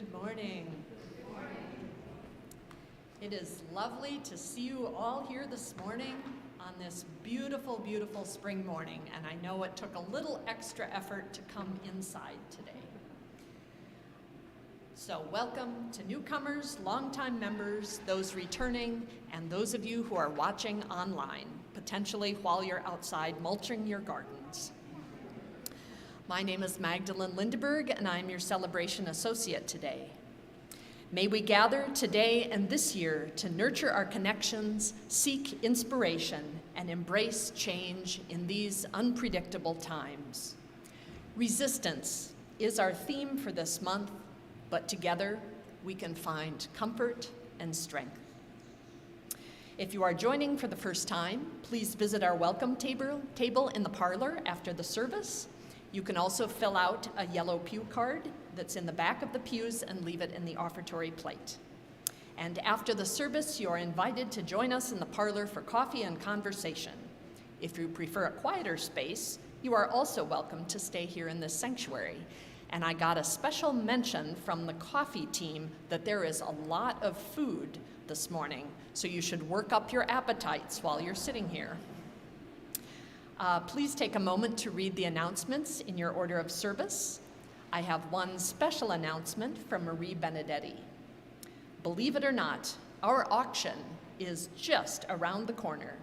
Good morning. It is lovely to see you all here this morning on this beautiful, beautiful spring morning, and I know it took a little extra effort to come inside today. So welcome to newcomers, longtime members, those returning, and those of you who are watching online, potentially while you're outside mulching your gardens. My name is Magdalene Lindeberg, and I'm your celebration associate today. May we gather today and this year to nurture our connections, seek inspiration, and embrace change in these unpredictable times. Resistance is our theme for this month, but together we can find comfort and strength. If you are joining for the first time, please visit our welcome table in the parlor after the service. You can also fill out a yellow pew card that's in the back of the pews and leave it in the offertory plate. And after the service, you are invited to join us in the parlor for coffee and conversation. If you prefer a quieter space, you are also welcome to stay here in this sanctuary. And I got a special mention from the coffee team that there is a lot of food this morning, so you should work up your appetites while you're sitting here. Please take a moment to read the announcements in your order of service. I have one special announcement from Marie Benedetti. Believe it or not, our auction is just around the corner.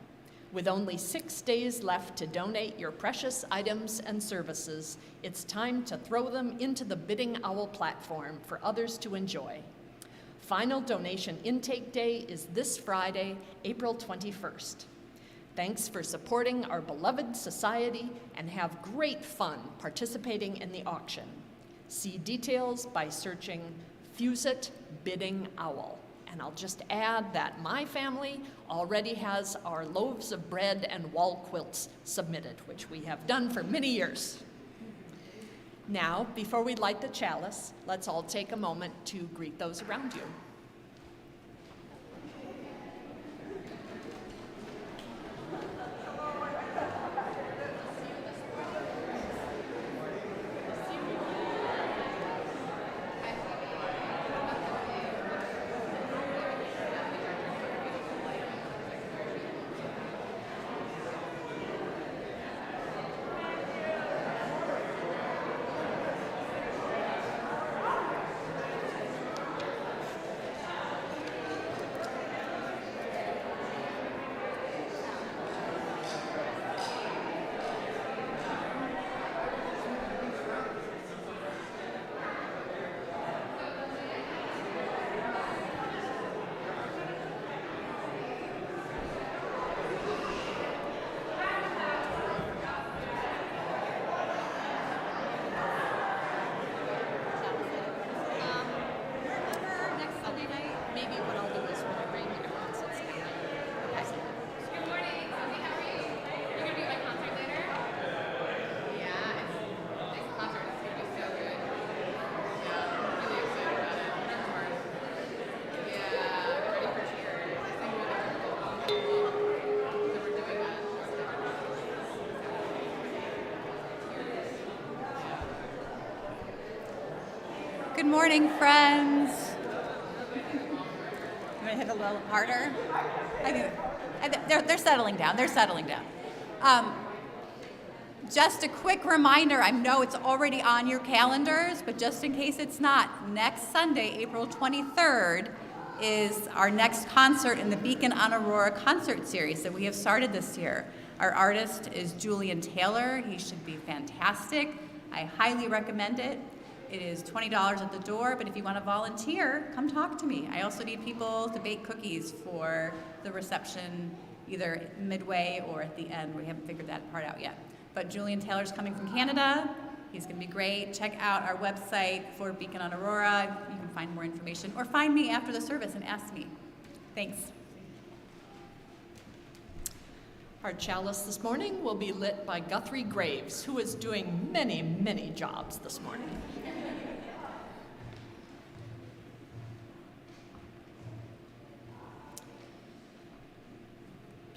With only 6 days left to donate your precious items and services, it's time to throw them into the Bidding Owl platform for others to enjoy. Final donation intake day is this Friday, April 21st. Thanks for supporting our beloved society and have great fun participating in the auction. See details by searching FUSIT Bidding Owl. And I'll just add that my family already has our loaves of bread and wall quilts submitted, which we have done for many years. Now, before we light the chalice, let's all take a moment to greet those around you. Good morning, friends. I'm gonna hit a little harder. They're settling down. They're settling down. Just a quick reminder, I know it's already on your calendars, but just in case it's not, next Sunday, April 23rd, is our next concert in the Beacon on Aurora concert series that we have started this year. Our artist is Julian Taylor. He should be fantastic. I highly recommend it. It is $20 at the door, but if you want to volunteer, come talk to me. I also need people to bake cookies for the reception, either midway or at the end. We haven't figured that part out yet. But Julian Taylor's coming from Canada. He's going to be great. Check out our website for Beacon on Aurora. You can find more information, or find me after the service and ask me. Thanks. Our chalice this morning will be lit by Guthrie Graves, who is doing many, many jobs this morning.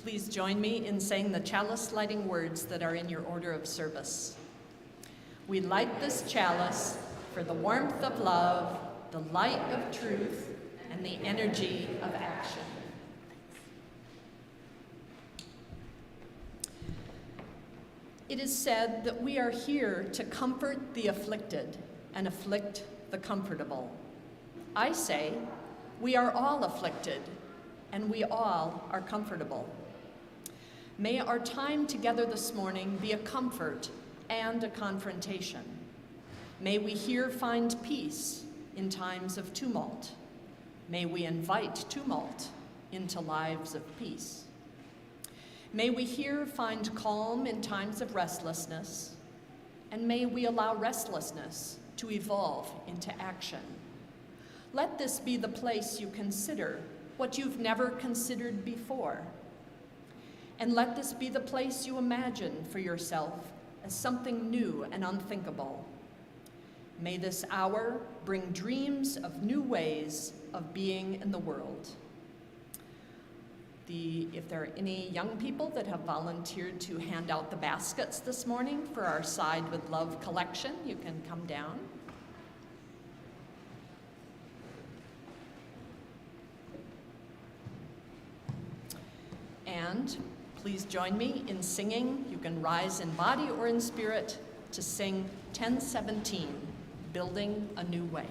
Please join me in saying the chalice lighting words that are in your order of service. We light this chalice for the warmth of love the light of truth, and the energy of action. It is said that we are here to comfort the afflicted and afflict the comfortable. I say we are all afflicted and we all are comfortable. May our time together this morning be a comfort and a confrontation. May we here find peace in times of tumult. May we invite tumult into lives of peace. May we here find calm in times of restlessness, and may we allow restlessness to evolve into action. Let this be the place you consider what you've never considered before. And let this be the place you imagine for yourself as something new and unthinkable. May this hour bring dreams of new ways of being in the world. If there are any young people that have volunteered to hand out the baskets this morning for our Side with Love collection, you can come down. And please join me in singing. You can rise in body or in spirit to sing 1017, Building a New Way.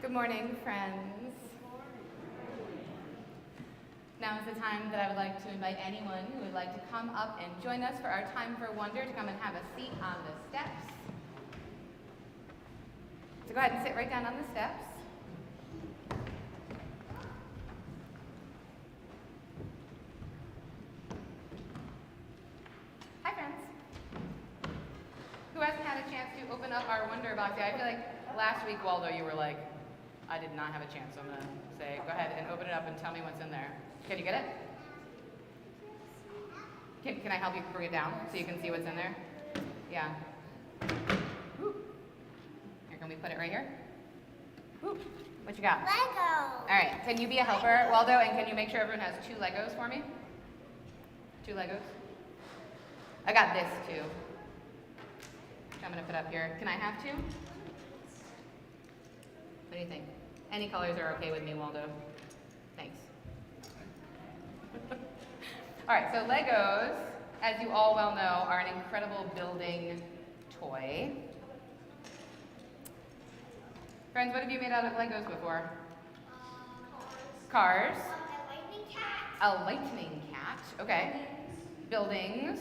Good morning, friends. Now is the time that I would like to invite anyone who would like to come up and join us for our Time for Wonder to come and have a seat on the steps. So go ahead and sit right down on the steps. Hi, friends. Who hasn't had a chance to open up our Wonder Box yet? I feel like last week, Waldo, you were like, I did not have a chance, so I'm going to say, go ahead and open it up and tell me what's in there. Can you get it? Can I help you bring it down so you can see what's in there? Yeah. Woo. Here, can we put it right here? Woo. What you got? Lego. All right, can you be a helper, Waldo, and can you make sure everyone has 2 Legos for me? 2 Legos? I got this too. I'm gonna put up here. Can I have 2? What do you think? Any colors are okay with me, Waldo. Thanks. All right, so Legos, as you all well know, are an incredible building toy. Friends, what have you made out of Legos before? Cars. A lightning cat. A lightning cat. Okay. Buildings.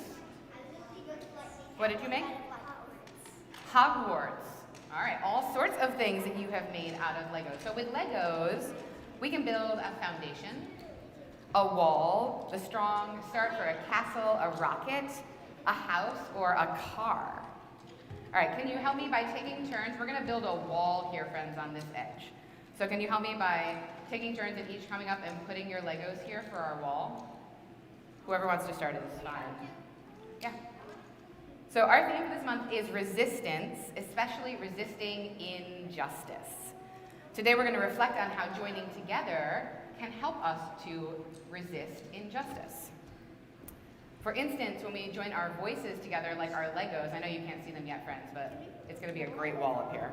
What did you make? Hogwarts. All right, all sorts of things that you have made out of Legos. So with Legos, we can build a foundation, a wall, the strong start for a castle, a rocket, a house, or a car. All right, can you help me by taking turns? We're gonna build a wall here, friends, on this edge. So can you help me by taking turns and each coming up and putting your Legos here for our wall? Whoever wants to start is fine. Yeah. So our theme for this month is resistance, especially resisting injustice. Today we're going to reflect on how joining together can help us to resist injustice. For instance, when we join our voices together like our Legos, I know you can't see them yet, friends, but it's going to be a great wall up here.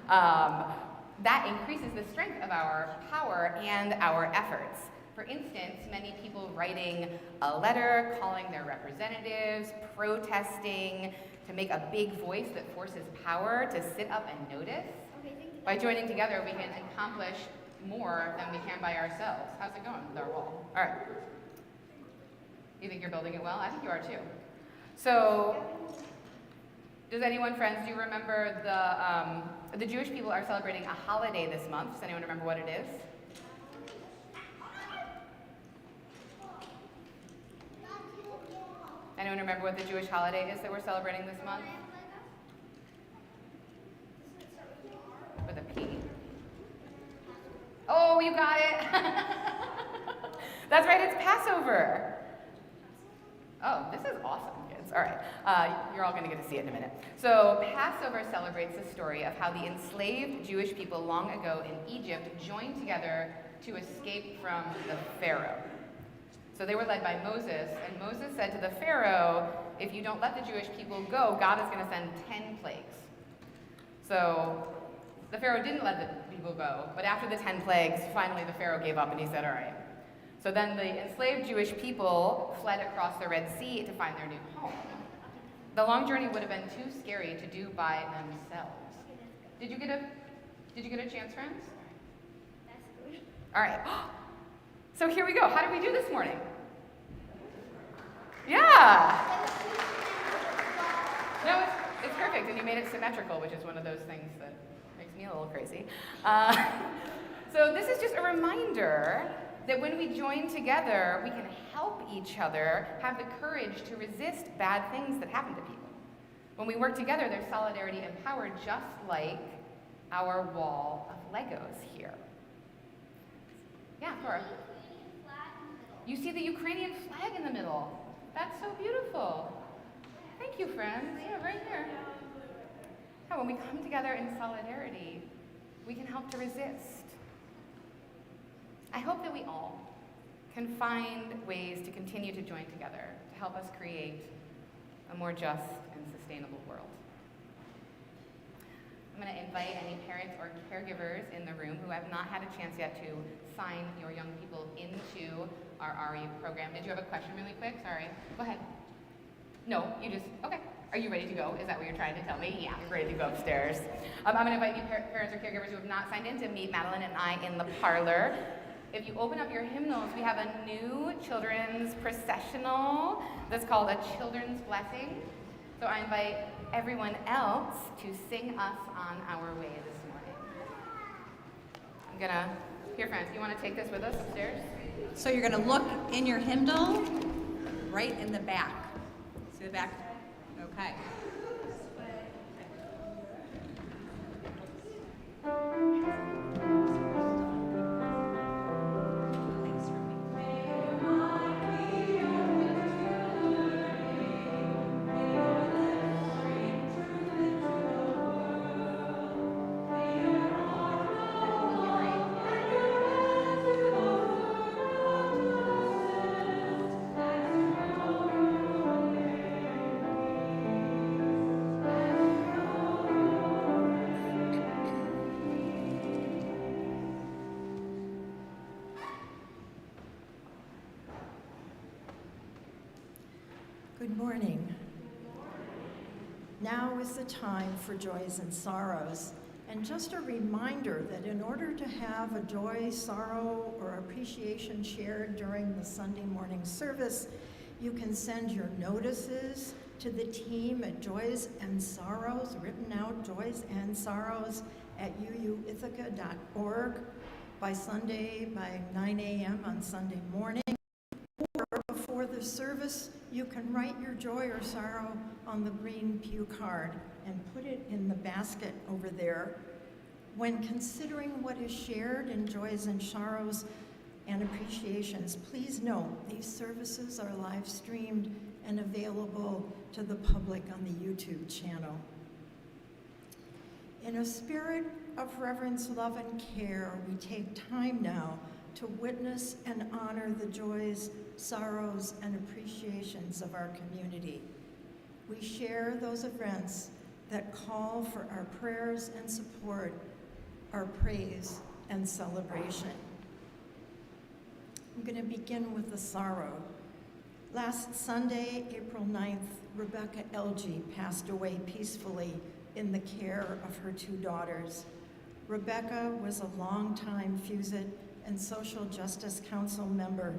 That increases the strength of our power and our efforts. For instance, many people writing a letter, calling their representatives, protesting, to make a big voice that forces power to sit up and notice. By joining together, we can accomplish more than we can by ourselves. How's it going with our wall? All right. You think you're building it well? I think you are too. So, does anyone, friends, do you remember the Jewish people are celebrating a holiday this month? Does anyone remember what it is? Anyone remember what the Jewish holiday is that we're celebrating this month? With a P. Oh, you got it! That's right, it's Passover. Oh, this is awesome, kids. All right, you're all going to get to see it in a minute. So Passover celebrates the story of how the enslaved Jewish people long ago in Egypt joined together to escape from the Pharaoh. So they were led by Moses, and Moses said to the Pharaoh, if you don't let the Jewish people go, God is going to send 10 plagues. So the Pharaoh didn't let the people go, but after the 10 plagues, finally the Pharaoh gave up and he said, all right. So then the enslaved Jewish people fled across the Red Sea to find their new home. The long journey would have been too scary to do by themselves. Did you get a chance, friends? All right. So here we go. How did we do this morning? Yeah. No, it's perfect, and you made it symmetrical, which is one of those things that makes me a little crazy. So this is just a reminder that when we join together, we can help each other have the courage to resist bad things that happen to people. When we work together, there's solidarity and power, just like our wall of Legos here. Yeah, Cora. You see the Ukrainian flag in the middle. That's so beautiful. Thank you, friends. Yeah, right here. Yeah, when we come together in solidarity, we can help to resist. I hope that we all can find ways to continue to join together to help us create a more just and sustainable world. I'm going to invite any parents or caregivers in the room who have not had a chance yet to sign your young people into our RE program. Did you have a question really quick? Sorry. Go ahead. No, you just, okay. Are you ready to go? Is that what you're trying to tell me? Yeah, you're ready to go upstairs. I'm going to invite you parents or caregivers who have not signed in to meet Madeline and I in the parlor. If you open up your hymnals, we have a new children's processional that's called a Children's Blessing. So I invite everyone else to sing us on our way this morning. I'm gonna, here friends, you wanna take this with us upstairs? So you're going to look in your hymnal right in the back. See the back? Okay. Good morning. Now is the time for joys and sorrows. And just a reminder that in order to have a joy, sorrow, or appreciation shared during the Sunday morning service, you can send your notices to the team at Joys and Sorrows, written out Joys and Sorrows at uuithaca.org by Sunday by 9 a.m. on Sunday morning. Or before the service, you can write your joy or sorrow on the green pew card and put it in the basket over there. When considering what is shared in joys and sorrows and appreciations, please note these services are live streamed and available to the public on the YouTube channel. In a spirit of reverence, love, and care, we take time now to witness and honor the joys, sorrows, and appreciations of our community. We share those events that call for our prayers and support, our praise and celebration. I'm going to begin with the sorrow. Last Sunday, April 9th, Rebecca Elgie passed away peacefully in the care of her two daughters. Rebecca was a longtime FUSIT and Social Justice Council member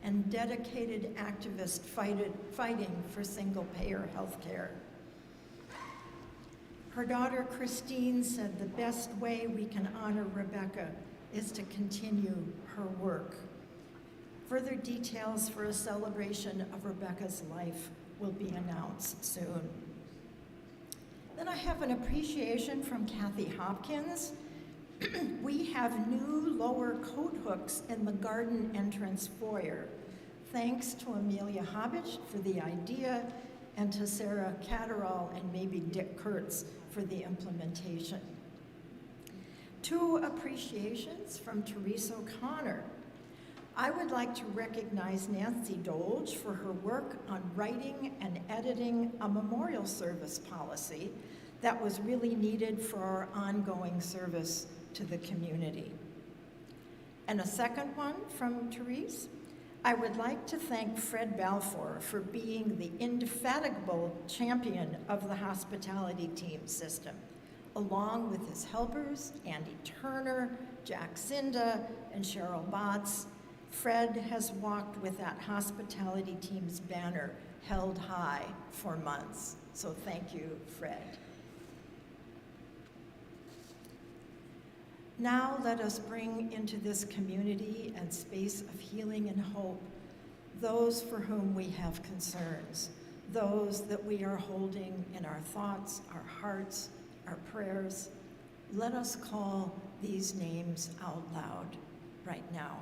and dedicated activist fighting for single-payer health care. Her daughter Christine said the best way we can honor Rebecca is to continue her work. Further details for a celebration of Rebecca's life will be announced soon. Then I have an appreciation from Kathy Hopkins. We have new lower coat hooks in the garden entrance foyer. Thanks to Amelia Hobbich for the idea and to Sarah Catterall and maybe Dick Kurtz for the implementation. Two appreciations from Teresa O'Connor. I would like to recognize Nancy Dolge for her work on writing and editing a memorial service policy that was really needed for our ongoing service to the community. And a second one from Therese. I would like to thank Fred Balfour for being the indefatigable champion of the hospitality team system, along with his helpers, Andy Turner, Jack Zinda, and Cheryl Botts. Fred has walked with that hospitality team's banner held high for months. So thank you, Fred. Now let us bring into this community and space of healing and hope those for whom we have concerns, those that we are holding in our thoughts, our hearts, our prayers. Let us call these names out loud right now.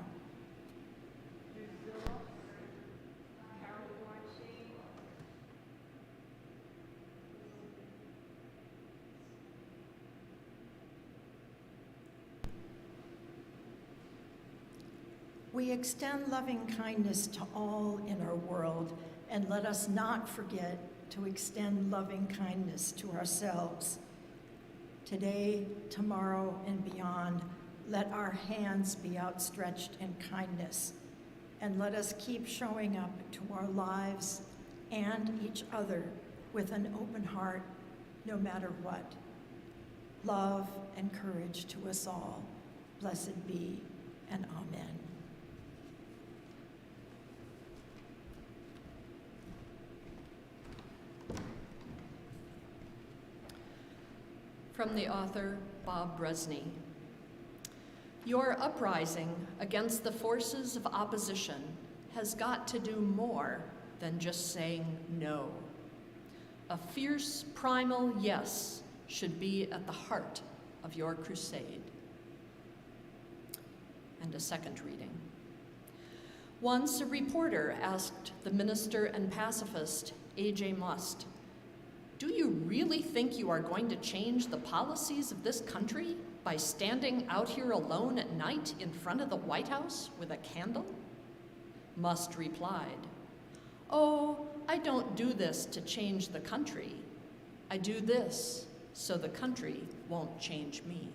We extend loving kindness to all in our world, and let us not forget to extend loving kindness to ourselves. Today, tomorrow, and beyond, let our hands be outstretched in kindness, and let us keep showing up to our lives and each other with an open heart, no matter what. Love and courage to us all. Blessed be, and amen. From the author, Bob Bresney. Your uprising against the forces of opposition has got to do more than just saying no. A fierce, primal yes should be at the heart of your crusade. And a second reading. Once a reporter asked the minister and pacifist, A.J. Must, "Do you really think you are going to change the policies of this country by standing out here alone at night in front of the White House with a candle?" Must replied, "Oh, I don't do this to change the country. I do this so the country won't change me."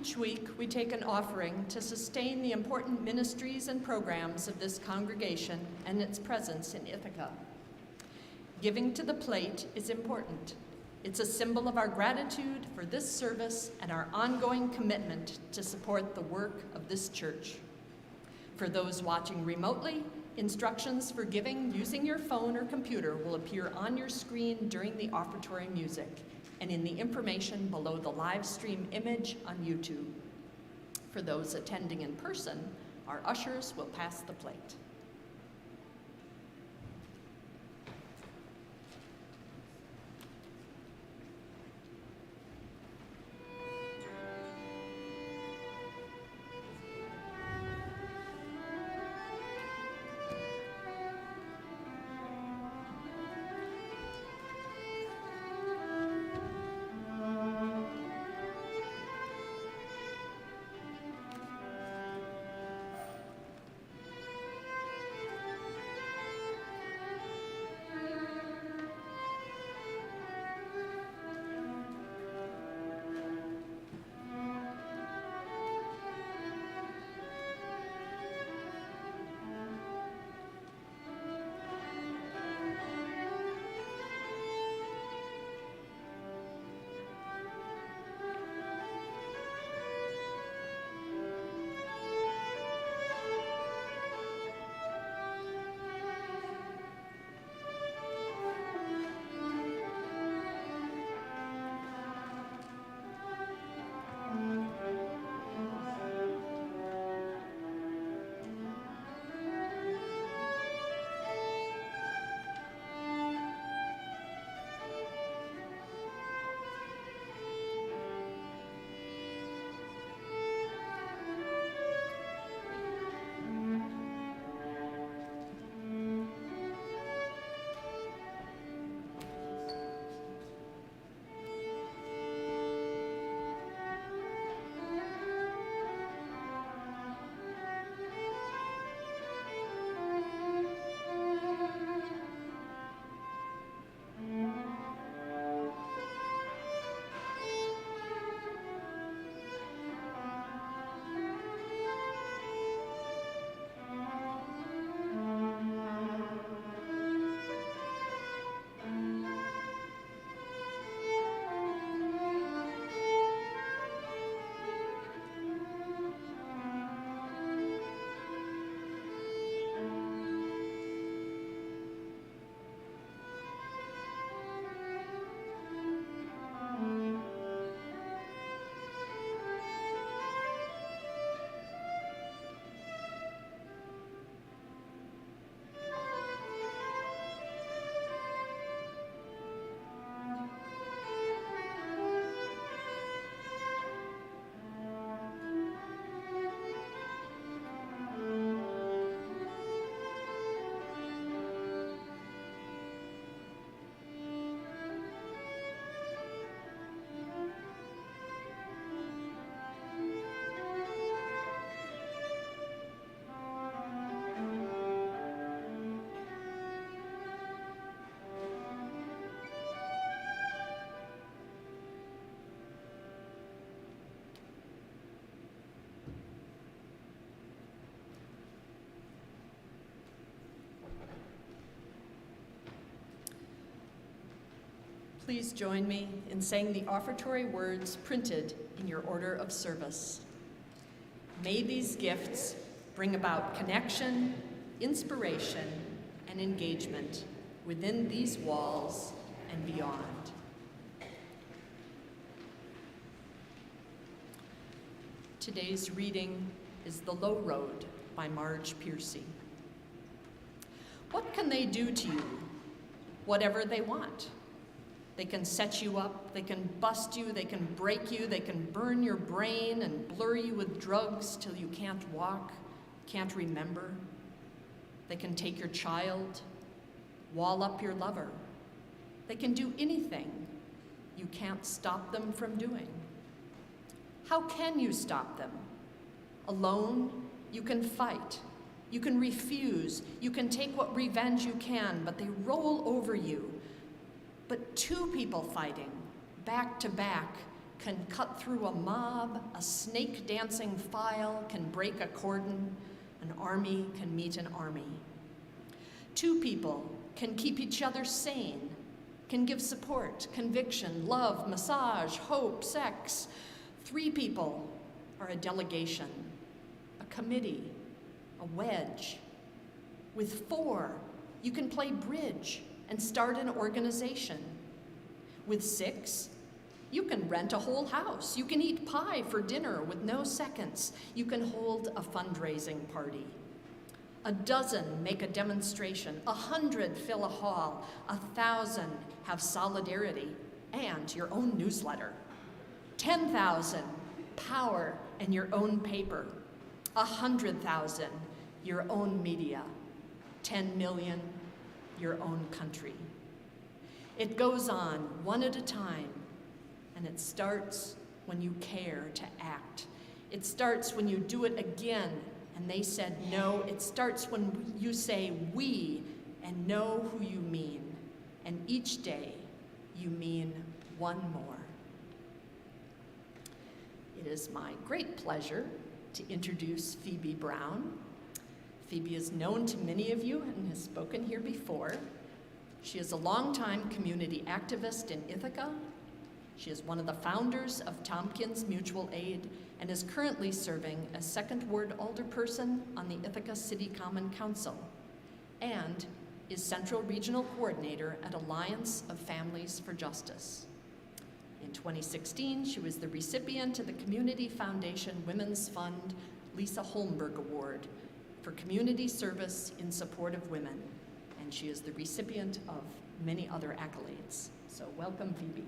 Each week, we take an offering to sustain the important ministries and programs of this congregation and its presence in Ithaca. Giving to the plate is important. It's a symbol of our gratitude for this service and our ongoing commitment to support the work of this church. For those watching remotely, instructions for giving using your phone or computer will appear on your screen during the offertory music and in the information below the live stream image on YouTube. For those attending in person, our ushers will pass the plate. Please join me in saying the offertory words printed in your order of service. May these gifts bring about connection, inspiration, and engagement within these walls and beyond. Today's reading is The Low Road by Marge Piercy. What can they do to you? Whatever they want. They can set you up, they can bust you, they can break you, they can burn your brain and blur you with drugs till you can't walk, can't remember. They can take your child, wall up your lover. They can do anything you can't stop them from doing. How can you stop them? Alone, you can fight. You can refuse. You can take what revenge you can, but they roll over you. But two people fighting, back to back, can cut through a mob, a snake dancing file can break a cordon, an army can meet an army. Two people can keep each other sane, can give support, conviction, love, massage, hope, sex. Three people are a delegation, a committee, a wedge. With four, you can play bridge and start an organization. With six, you can rent a whole house. You can eat pie for dinner with no seconds. You can hold a fundraising party. A dozen make a demonstration. 100 fill a hall. 1,000 have solidarity and your own newsletter. 10,000 power and your own paper. 100,000 your own media. 10 million your own country. It goes on one at a time, and it starts when you care to act. It starts when you do it again and they said no. It starts when you say we and know who you mean. And each day you mean one more. It is my great pleasure to introduce Phoebe Brown. Phoebe is known to many of you and has spoken here before. She is a longtime community activist in Ithaca. She is one of the founders of Tompkins Mutual Aid and is currently serving as Second Ward Alderperson on the Ithaca City Common Council and is Central Regional Coordinator at Alliance of Families for Justice. In 2016, she was the recipient of the Community Foundation Women's Fund Lisa Holmberg Award for community service in support of women, and she is the recipient of many other accolades. So welcome, Phoebe.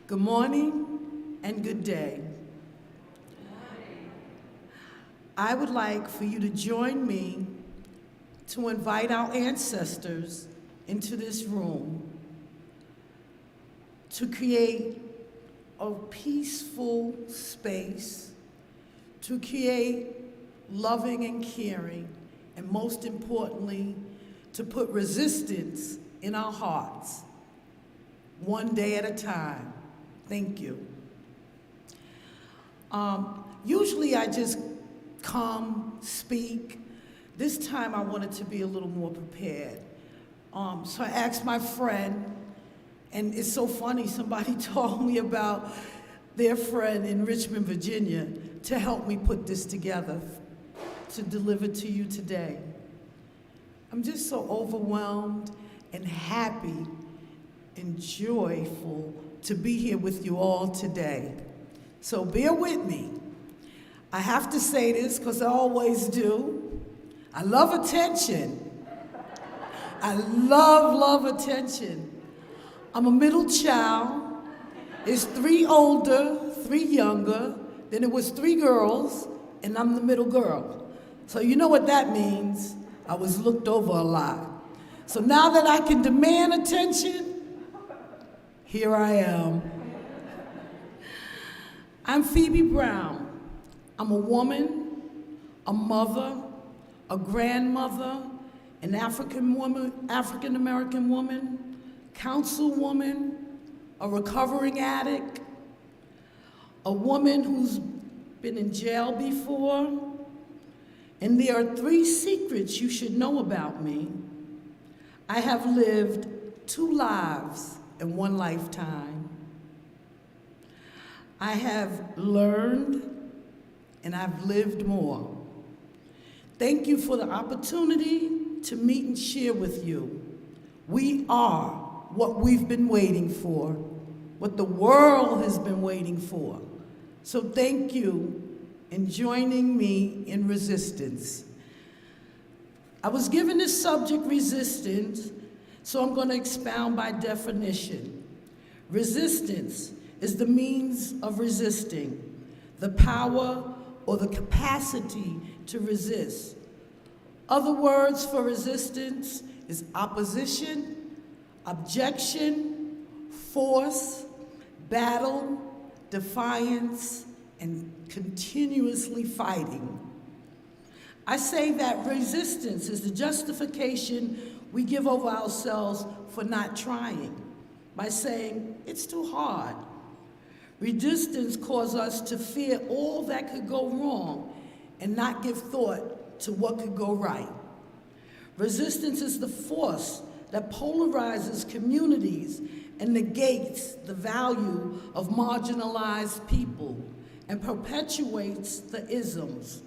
Good morning and good day. I would like for you to join me to invite our ancestors into this room to create a peaceful space, to create loving and caring, and most importantly, to put resistance in our hearts, one day at a time. Thank you. Usually I just come, speak. This time I wanted to be a little more prepared. So I asked my friend, and it's so funny, somebody told me about their friend in Richmond, Virginia, to help me put this together, to deliver to you today. I'm just so overwhelmed and happy and joyful to be here with you all today. So bear with me. I have to say this because I always do. I love attention. I love attention. I'm a middle child. It's 3 older, 3 younger. Then it was 3 girls, and I'm the middle girl. So you know what that means. I was looked over a lot. So now that I can demand attention, here I am. I'm Phoebe Brown. I'm a woman, a mother, a grandmother, an African-American woman, councilwoman, a recovering addict, a woman who's been in jail before, and there are 3 secrets you should know about me. I have lived 2 lives in 1 lifetime. I have learned and I've lived more. Thank you for the opportunity to meet and share with you. We are what we've been waiting for, what the world has been waiting for. So thank you in joining me in resistance. I was given this subject, resistance, so I'm going to expound by definition. Resistance is the means of resisting, the power or the capacity to resist. Other words for resistance is opposition, objection, force, battle, defiance, and continuously fighting. I say that resistance is the justification we give over ourselves for not trying, by saying, it's too hard. Resistance causes us to fear all that could go wrong and not give thought to what could go right. Resistance is the force that polarizes communities and negates the value of marginalized people and perpetuates the isms.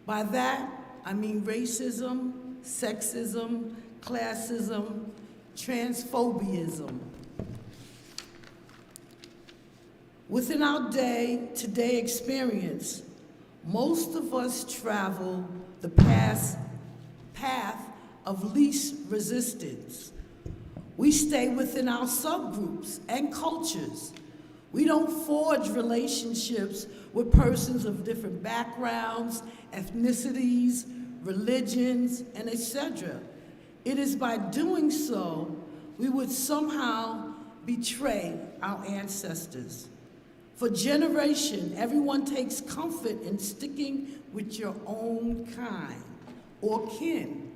By that, I mean racism, sexism, classism, transphobiaism. Within our day-to-day experience, most of us travel the path of least resistance. We stay within our subgroups and cultures. We don't forge relationships with persons of different backgrounds, ethnicities, religions, and etc. It is by doing so we would somehow betray our ancestors. For generation, everyone takes comfort in sticking with your own kind or kin.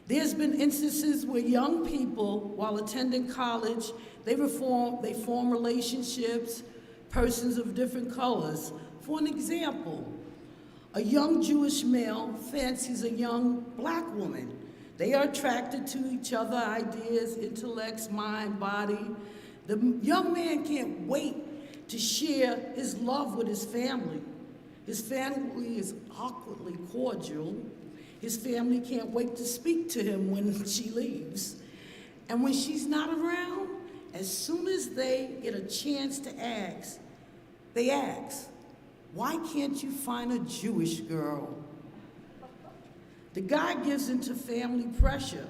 There's been instances where young people, while attending college, they form relationships, persons of different colors. For an example, a young Jewish male fancies a young black woman. They are attracted to each other, ideas, intellects, mind, body. The young man can't wait to share his love with his family. His family is awkwardly cordial. His family can't wait to speak to him when she leaves. And when she's not around, as soon as they get a chance to ask, they ask, why can't you find a Jewish girl? The guy gives into family pressure.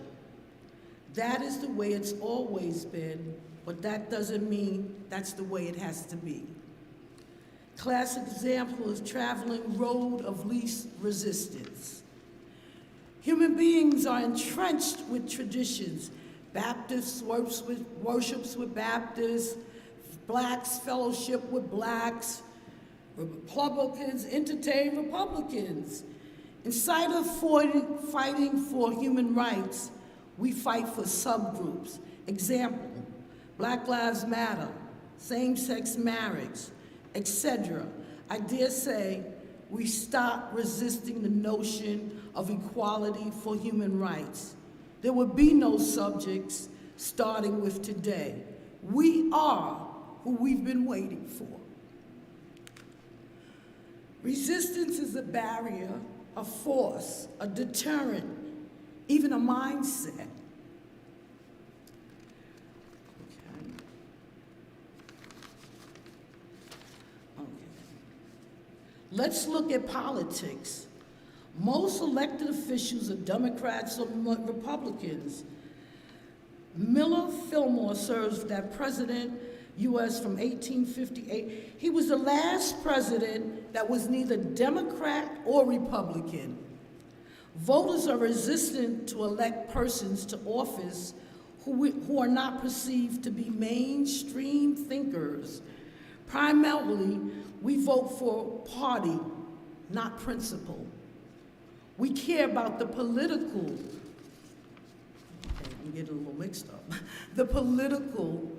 That is the way it's always been, but that doesn't mean that's the way it has to be. Classic example is traveling road of least resistance. Human beings are entrenched with traditions. Baptists worships with Baptists, blacks fellowship with blacks, Republicans entertain Republicans. Instead of fighting for human rights, we fight for subgroups. Example, Black Lives Matter, same-sex marriage, etc. I dare say we stop resisting the notion of equality for human rights. There would be no subjects starting with today. We are who we've been waiting for. Resistance is a barrier, a force, a deterrent, even a mindset. Okay. Let's look at politics. Most elected officials are Democrats or Republicans. Miller Fillmore served that president, U.S. from 1858. He was the last president that was neither Democrat or Republican. Voters are resistant to elect persons to office who are not perceived to be mainstream thinkers. Primarily, we vote for party, not principle. We care about the political, okay, I'm getting a little mixed up, the political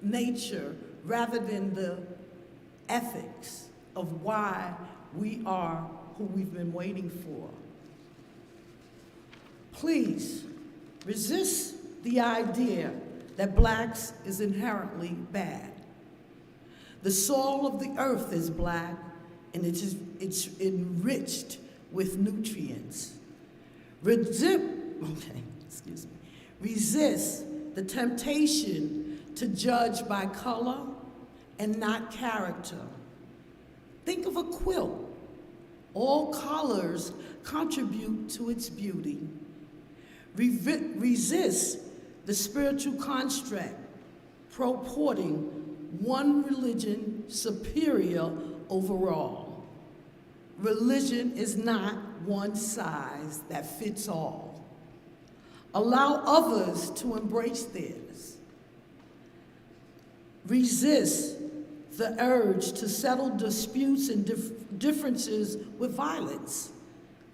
nature rather than the ethics of why we are who we've been waiting for. Please resist the idea that blacks is inherently bad. The soil of the earth is black and it's enriched with nutrients. Resist the temptation to judge by color and not character. Think of a quilt. All colors contribute to its beauty. Resist the spiritual construct purporting one religion superior overall. Religion is not one size that fits all. Allow others to embrace theirs. Resist the urge to settle disputes and differences with violence.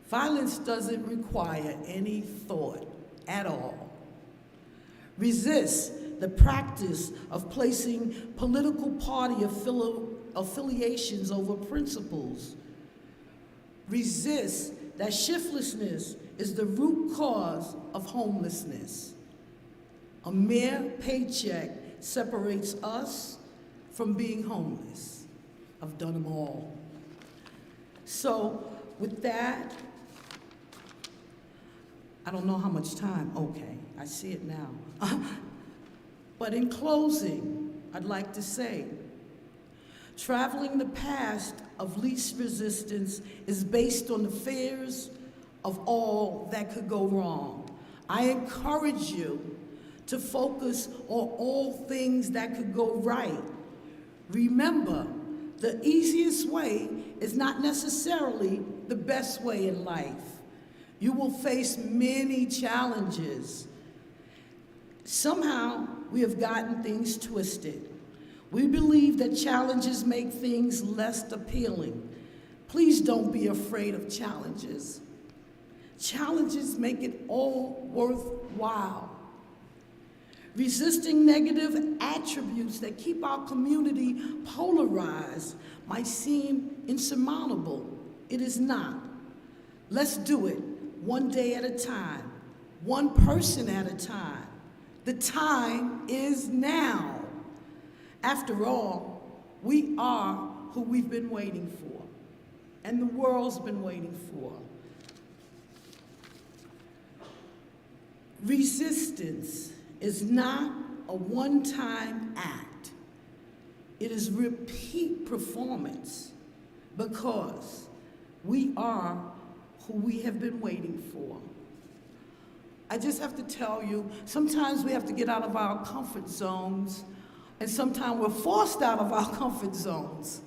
Violence doesn't require any thought at all. Resist the practice of placing political party affiliations over principles. Resist that shiftlessness is the root cause of homelessness. A mere paycheck separates us from being homeless. I've done them all. So with that, I don't know how much time. Okay, I see it now. But in closing, I'd like to say, traveling the path of least resistance is based on the fears of all that could go wrong. I encourage you to focus on all things that could go right. Remember, the easiest way is not necessarily the best way in life. You will face many challenges. Somehow, we have gotten things twisted. We believe that challenges make things less appealing. Please don't be afraid of challenges. Challenges make it all worthwhile. Resisting negative attributes that keep our community polarized might seem insurmountable. It is not. Let's do it one day at a time, one person at a time. The time is now. After all, we are who we've been waiting for, and the world's been waiting for. Resistance is not a one-time act. It is repeat performance, because we are who we have been waiting for. I just have to tell you, sometimes we have to get out of our comfort zones, and sometimes we're forced out of our comfort zones.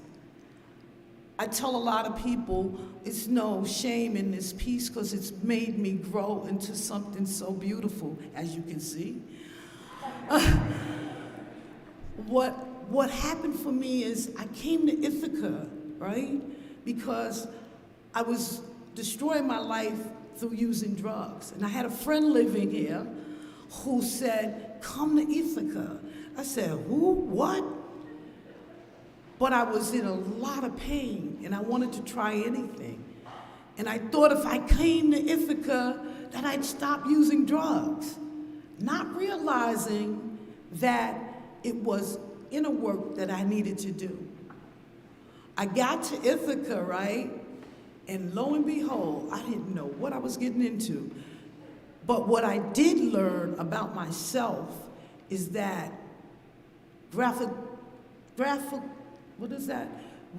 I tell a lot of people it's no shame in this piece because it's made me grow into something so beautiful, as you can see. What happened for me is I came to Ithaca, right? Because I was destroying my life through using drugs. And I had a friend living here who said, come to Ithaca. I said, who, what? But I was in a lot of pain and I wanted to try anything. And I thought if I came to Ithaca that I'd stop using drugs, not realizing that it was inner work that I needed to do. I got to Ithaca, right? And lo and behold, I didn't know what I was getting into. But what I did learn about myself is that what is that?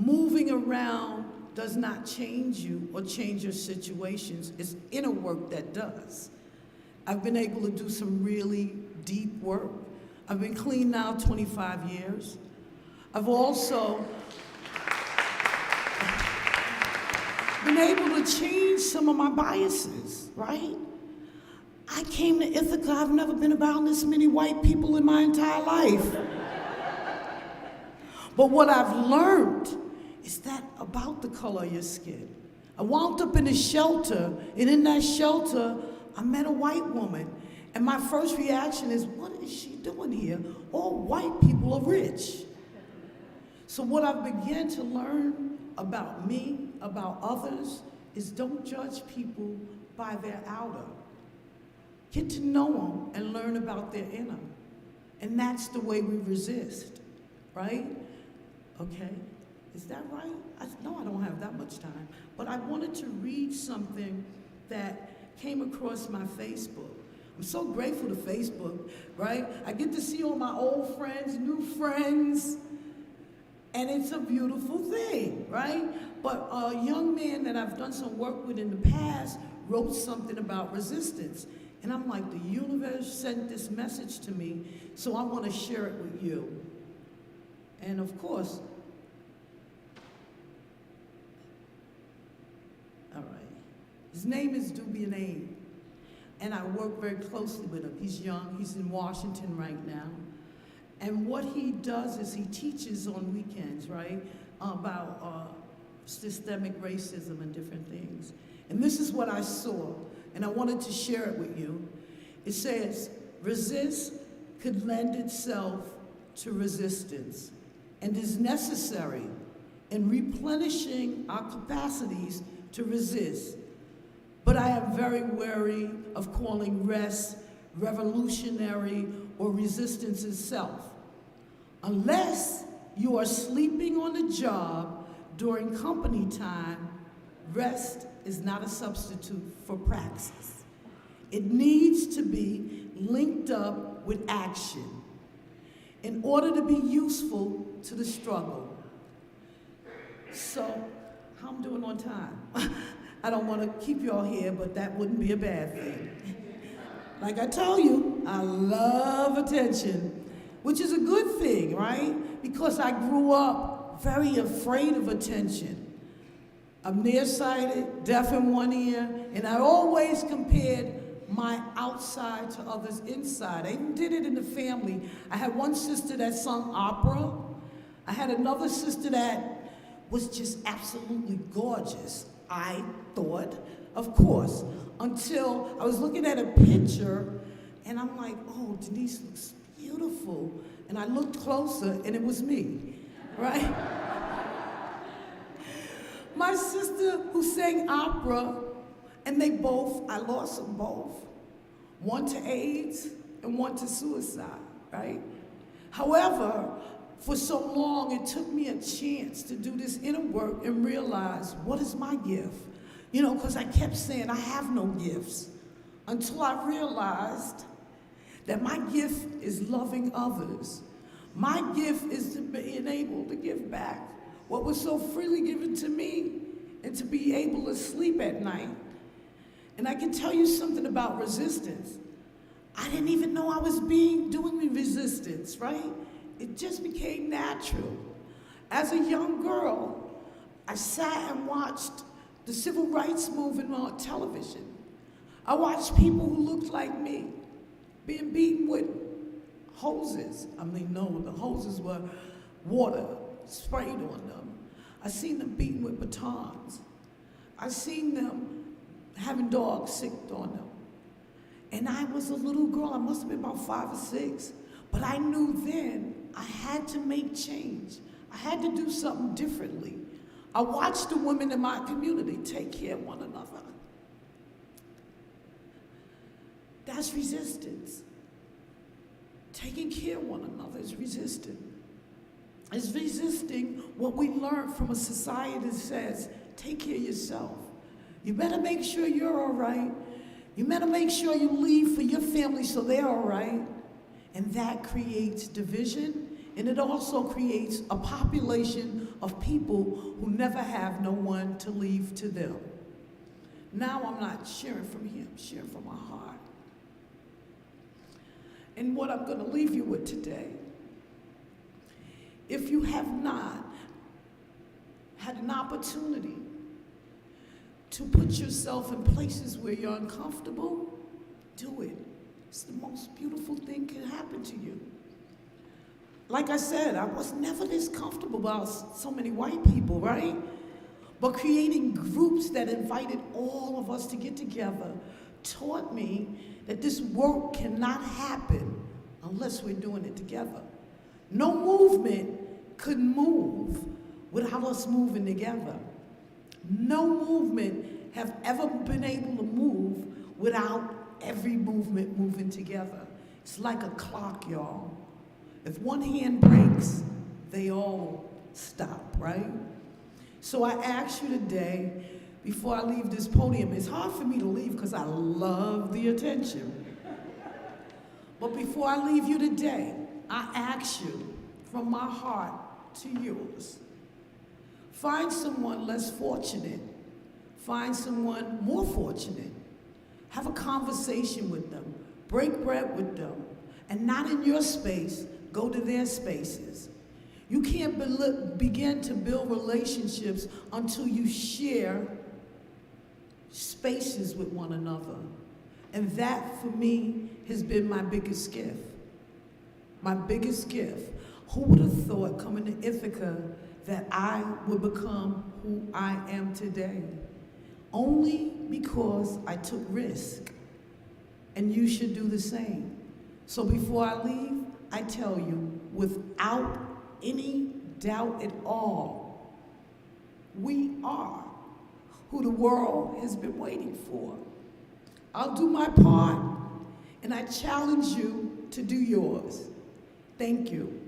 Moving around does not change you or change your situations. It's inner work that does. I've been able to do some really deep work. I've been clean now 25 years. I've also been able to change some of my biases, right? I came to Ithaca, I've never been around this many white people in my entire life. But what I've learned is that about the color of your skin. I wound up in a shelter, and in that shelter, I met a white woman. And my first reaction is, what is she doing here? All white people are rich. So what I've begun to learn about me, about others, is don't judge people by their outer. Get to know them and learn about their inner. And that's the way we resist, right? Okay, is that right? No, I don't have that much time. But I wanted to read something that came across my Facebook. I'm so grateful to Facebook, right? I get to see all my old friends, new friends, and it's a beautiful thing, right? But a young man that I've done some work with in the past wrote something about resistance. And I'm like, the universe sent this message to me, so I want to share it with you. And of course, all right, his name is Dubian. and I work very closely with him. He's young, he's in Washington right now. And what he does is he teaches on weekends, right, about systemic racism and different things. And this is what I saw, and I wanted to share it with you. It says, resist could lend itself to resistance and is necessary in replenishing our capacities to resist. But I am very wary of calling rest revolutionary or resistance itself. Unless you are sleeping on the job during company time, rest is not a substitute for praxis. It needs to be linked up with action in order to be useful to the struggle. So, how I'm doing on time? I don't want to keep y'all here, but that wouldn't be a bad thing. Like I tell you, I love attention, which is a good thing, right? Because I grew up very afraid of attention. I'm nearsighted, deaf in one ear, and I always compared my outside to others' inside. I even did it in the family. I had one sister that sung opera. I had another sister that was just absolutely gorgeous, I thought, of course, until I was looking at a picture, and I'm like, oh, Denise looks beautiful. And I looked closer, and it was me, right? My sister who sang opera, and I lost them both. One to AIDS and one to suicide, right? However, for so long, it took me a chance to do this inner work and realize, what is my gift? You know, because I kept saying, I have no gifts, until I realized that my gift is loving others. My gift is to being able to give back what was so freely given to me, and to be able to sleep at night. And I can tell you something about resistance. I didn't even know I was doing resistance, right? It just became natural. As a young girl, I sat and watched the civil rights movement on television. I watched people who looked like me being beaten with hoses. I mean, no, the hoses were water sprayed on them. I seen them beaten with batons. I seen them having dogs sicked on them. And I was a little girl, I must have been about 5 or 6, but I knew then I had to make change. I had to do something differently. I watched the women in my community take care of one another. That's resistance. Taking care of one another is resistance. It's resisting what we learned from a society that says, take care of yourself. You better make sure you're all right. You better make sure you leave for your family so they're all right. And that creates division, and it also creates a population of people who never have no one to leave to them. Now I'm not sharing from here, I'm sharing from my heart. And what I'm going to leave you with today, if you have not had an opportunity to put yourself in places where you're uncomfortable, do it. It's the most beautiful thing can happen to you. Like I said, I was never this comfortable about so many white people, right? But creating groups that invited all of us to get together taught me that this work cannot happen unless we're doing it together. No movement could move without us moving together. No movement have ever been able to move without every movement moving together. It's like a clock, y'all. If one hand breaks, they all stop, right? So I ask you today, before I leave this podium, it's hard for me to leave because I love the attention. But before I leave you today, I ask you from my heart to yours, find someone less fortunate, find someone more fortunate, have a conversation with them, break bread with them, and not in your space, go to their spaces. You can't begin to build relationships until you share spaces with one another. And that, for me, has been my biggest gift. My biggest gift. Who would have thought coming to Ithaca that I would become who I am today? Only because I took risk. And you should do the same. So before I leave, I tell you, without any doubt at all, we are who the world has been waiting for. I'll do my part, and I challenge you to do yours. Thank you.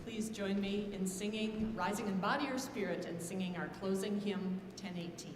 Please join me in singing Rising in Body or Spirit and singing our closing hymn, 1018.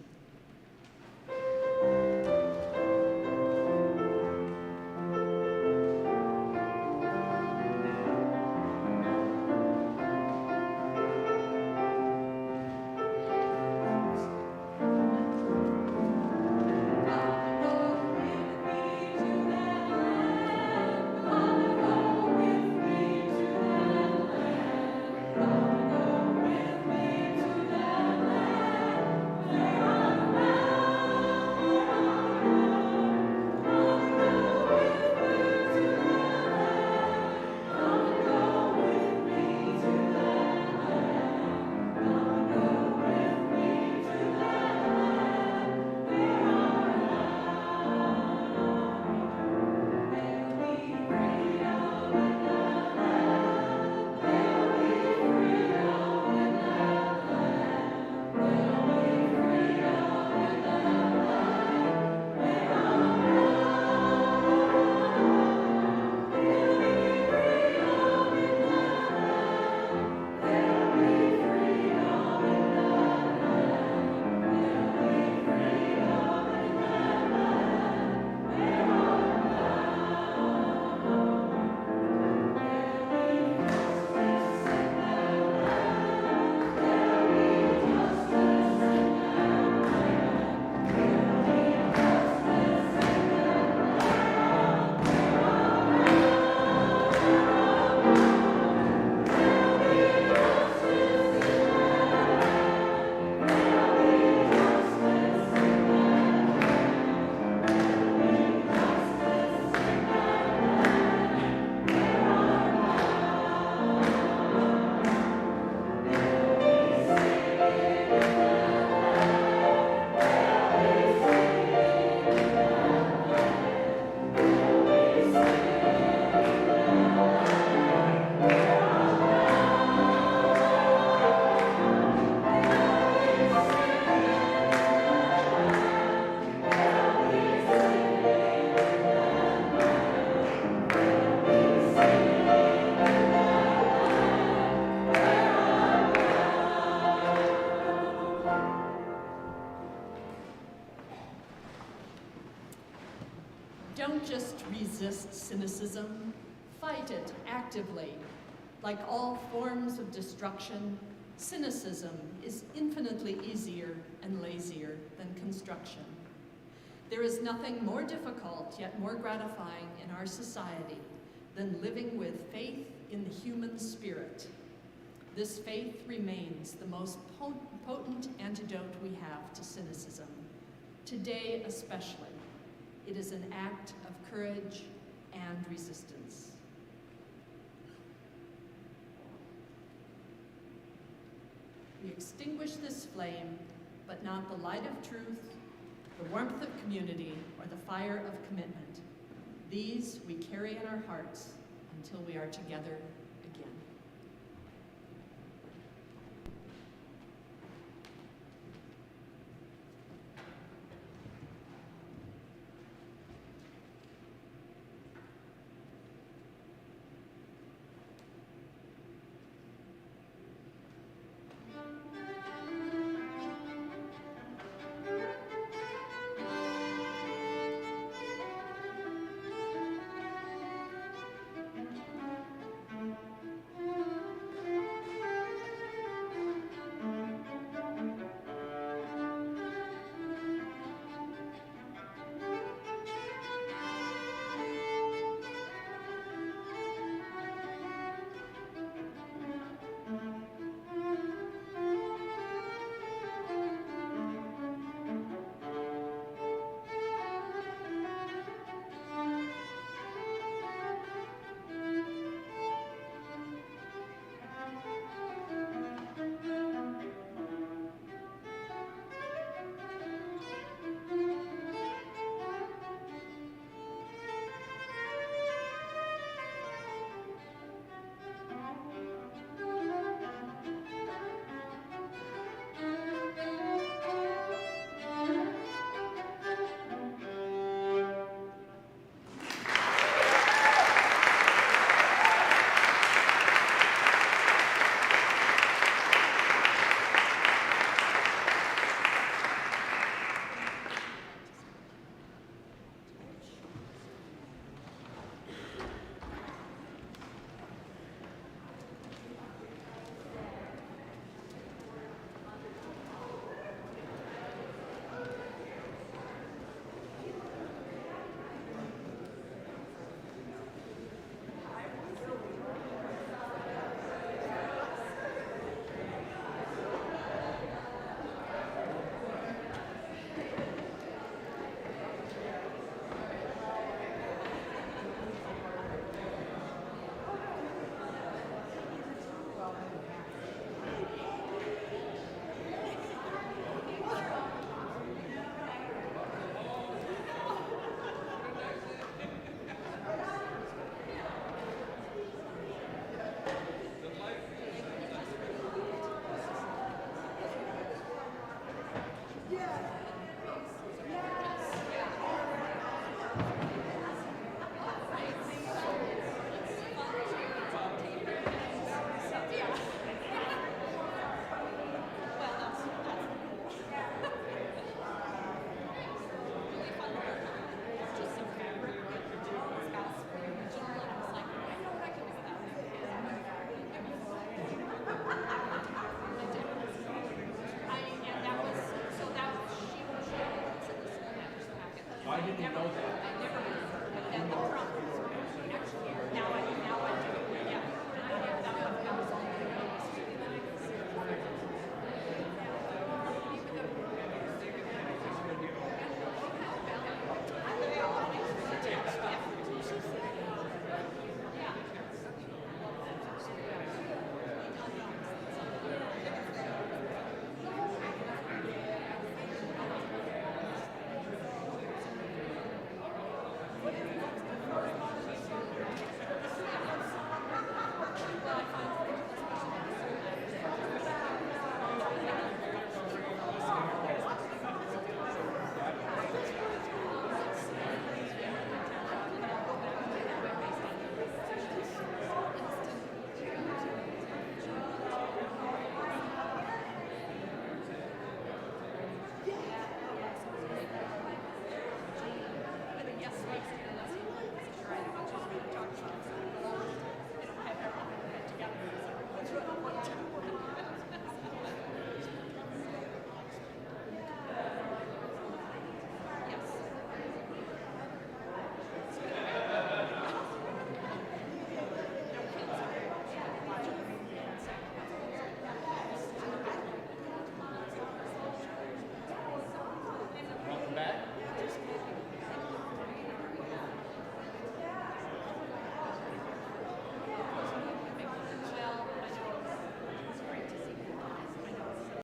Don't just resist cynicism, fight it actively. Like all forms of destruction, cynicism is infinitely easier and lazier than construction. There is nothing more difficult yet more gratifying in our society than living with faith in the human spirit. This faith remains the most potent antidote we have to cynicism. Today especially, it is an act of courage and resistance. We extinguish this flame, but not the light of truth, the warmth of community, or the fire of commitment. These we carry in our hearts until we are together again. didn't know that.